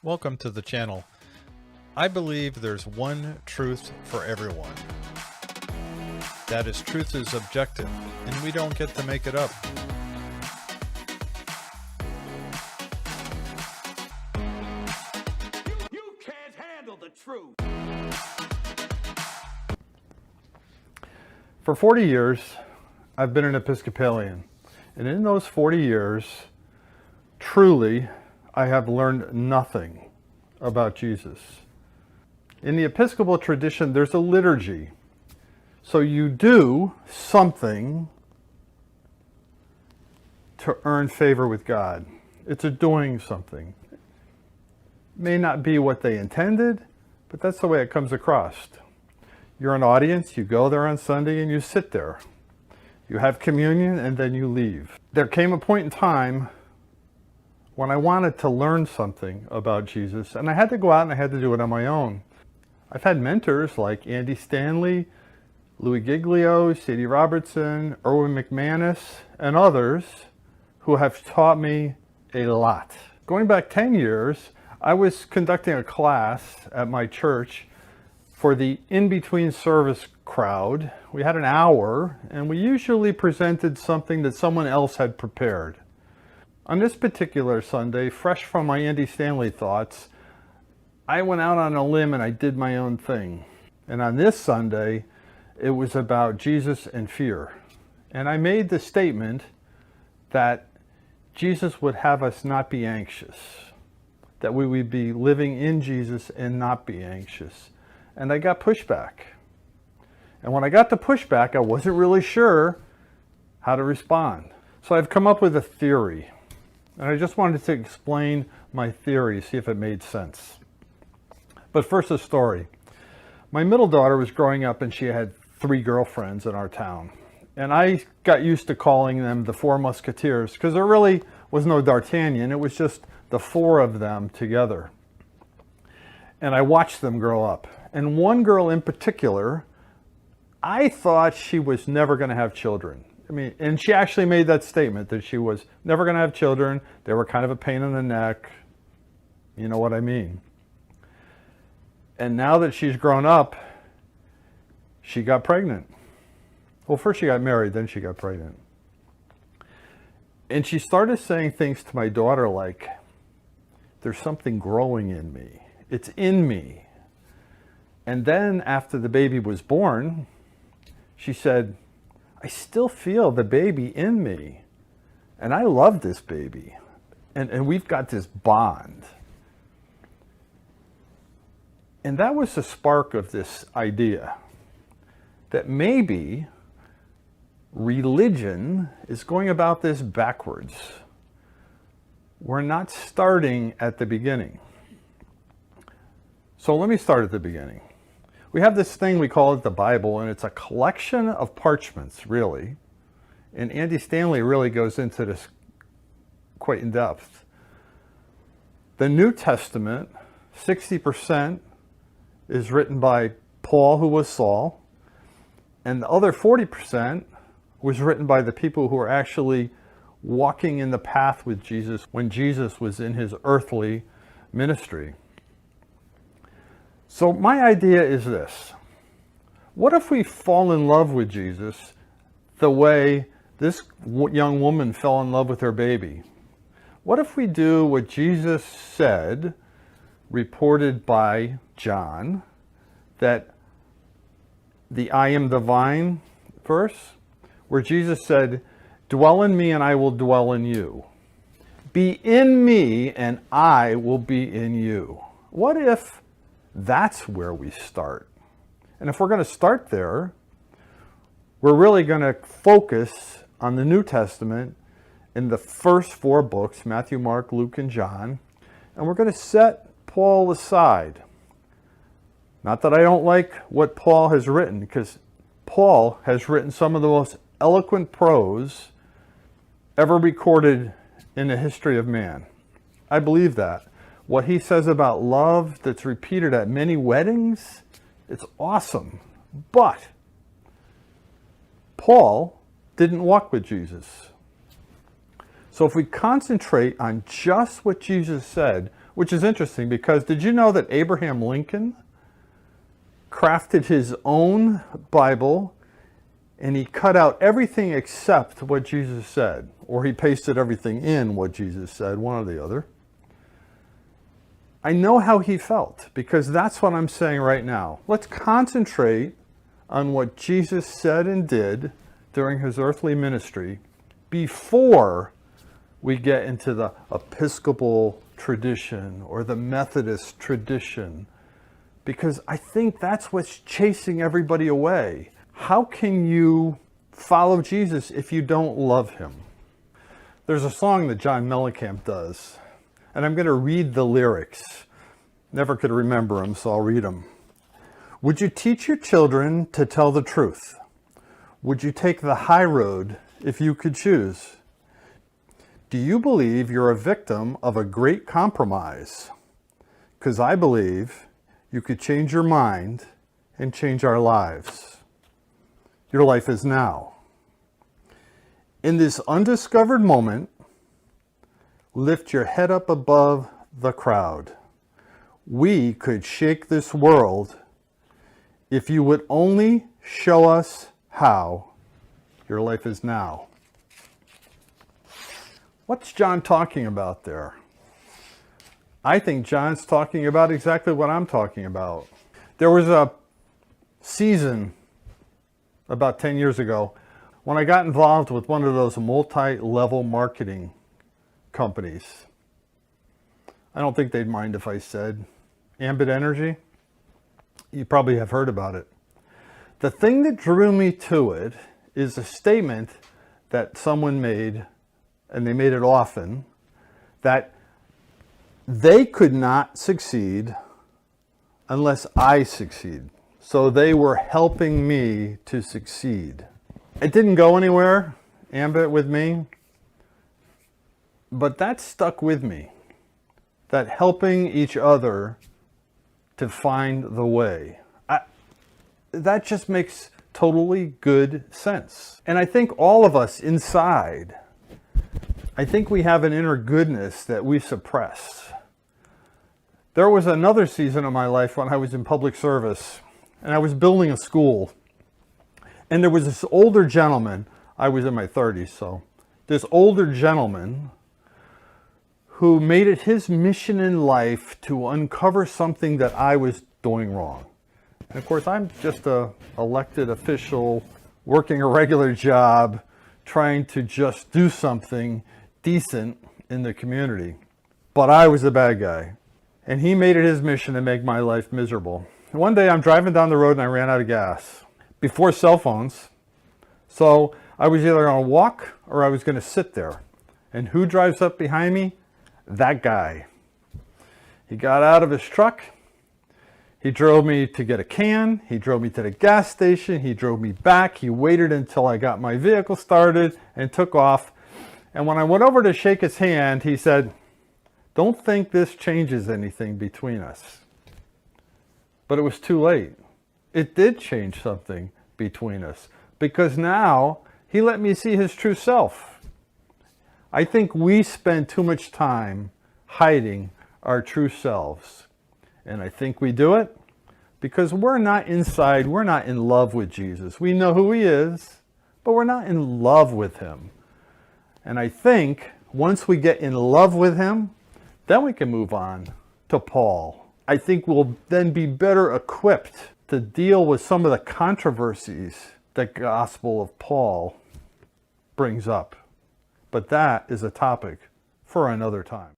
Welcome to the channel. I believe there's one truth for everyone. That is, truth is objective, and we don't get to make it up. You can't handle the truth. For 40 years, I've been an Episcopalian. And in those 40 years, truly, I have learned nothing about Jesus. In the Episcopal tradition, there's a liturgy. So you do something to earn favor with God. It's a doing something. May not be what they intended, but that's the way it comes across. You're an audience, you go there on Sunday and you sit there. You have communion and then you leave. There came a point in time when I wanted to learn something about Jesus, and I had to go out and I had to do it on my own. I've had mentors like Andy Stanley, Louis Giglio, C.D. Robertson, Erwin McManus, and others who have taught me a lot. Going back 10 years, I was conducting a class at my church for the in-between service crowd. We had an hour, and we usually presented something that someone else had prepared. On this particular Sunday, fresh from my Andy Stanley thoughts, I went out on a limb and I did my own thing. And on this Sunday, it was about Jesus and fear. And I made the statement that Jesus would have us not be anxious, that we would be living in Jesus and not be anxious. And I got pushback. And when I got the pushback, I wasn't really sure how to respond. So I've come up with a theory. And I just wanted to explain my theory, see if it made sense. But first, a story. My middle daughter was growing up and she had 3 girlfriends in our town. And I got used to calling them the 4 Musketeers because there really was no D'Artagnan. It was just the 4 of them together. And I watched them grow up. And one girl in particular, I thought she was never going to have children. And she actually made that statement that she was never going to have children. They were kind of a pain in the neck. You know what I mean? And now that she's grown up, she got pregnant. Well, first she got married, then she got pregnant. And she started saying things to my daughter like, there's something growing in me. It's in me. And then after the baby was born, she said, I still feel the baby in me. And I love this baby. And we've got this bond. And that was the spark of this idea that maybe religion is going about this backwards. We're not starting at the beginning. So let me start at the beginning. We have this thing, we call it the Bible, and it's a collection of parchments, really. And Andy Stanley really goes into this quite in depth. The New Testament, 60% is written by Paul, who was Saul, and the other 40% was written by the people who were actually walking in the path with Jesus when Jesus was in his earthly ministry. So my idea is this. What if we fall in love with Jesus the way this young woman fell in love with her baby? What if we do what Jesus said, reported by John, that the I am the vine verse, where Jesus said, dwell in me and I will dwell in you. Be in me and I will be in you. What if that's where we start? And if we're going to start there, we're really going to focus on the New Testament in the first 4 books, Matthew, Mark, Luke, and John. And we're going to set Paul aside. Not that I don't like what Paul has written, because Paul has written some of the most eloquent prose ever recorded in the history of man. I believe that. What he says about love that's repeated at many weddings, it's awesome. But Paul didn't walk with Jesus. So if we concentrate on just what Jesus said, which is interesting because did you know that Abraham Lincoln crafted his own Bible and he cut out everything except what Jesus said, or he pasted everything in what Jesus said, one or the other. I know how he felt because that's what I'm saying right now. Let's concentrate on what Jesus said and did during his earthly ministry before we get into the Episcopal tradition or the Methodist tradition, because I think that's what's chasing everybody away. How can you follow Jesus if you don't love him? There's a song that John Mellencamp does, and I'm going to read the lyrics. Never could remember them, so I'll read them. Would you teach your children to tell the truth? Would you take the high road if you could choose? Do you believe you're a victim of a great compromise? 'Cause I believe you could change your mind and change our lives. Your life is now. In this undiscovered moment, lift your head up above the crowd. We could shake this world if you would only show us how. Your life is now. What's John talking about there? I think John's talking about exactly what I'm talking about. There was a season about 10 years ago when I got involved with one of those multi-level marketing companies. I don't think they'd mind if I said Ambit Energy. You probably have heard about it. The thing that drew me to it is a statement that someone made, and they made it often, that they could not succeed unless I succeed. So they were helping me to succeed. It didn't go anywhere, Ambit, with me, but that stuck with me. That helping each other to find the way. That just makes totally good sense. And I think all of us inside, I think we have an inner goodness that we suppress. There was another season of my life when I was in public service and I was building a school. And there was this older gentleman, I was in my 30s, so this older gentleman who made it his mission in life to uncover something that I was doing wrong. And of course, I'm just an elected official working a regular job, trying to just do something decent in the community. But I was the bad guy. And he made it his mission to make my life miserable. And one day I'm driving down the road and I ran out of gas. Before cell phones. So I was either going to walk or I was going to sit there. And who drives up behind me? That guy. He got out of his truck. He drove me to get a can. He drove me to the gas station. He drove me back. He waited until I got my vehicle started and took off. And when I went over to shake his hand, he said, "Don't think this changes anything between us." But it was too late. It did change something between us because now he let me see his true self. I think we spend too much time hiding our true selves. And I think we do it because we're not inside, we're not in love with Jesus. We know who he is, but we're not in love with him. And I think once we get in love with him, then we can move on to Paul. I think we'll then be better equipped to deal with some of the controversies that Gospel of Paul brings up. But that is a topic for another time.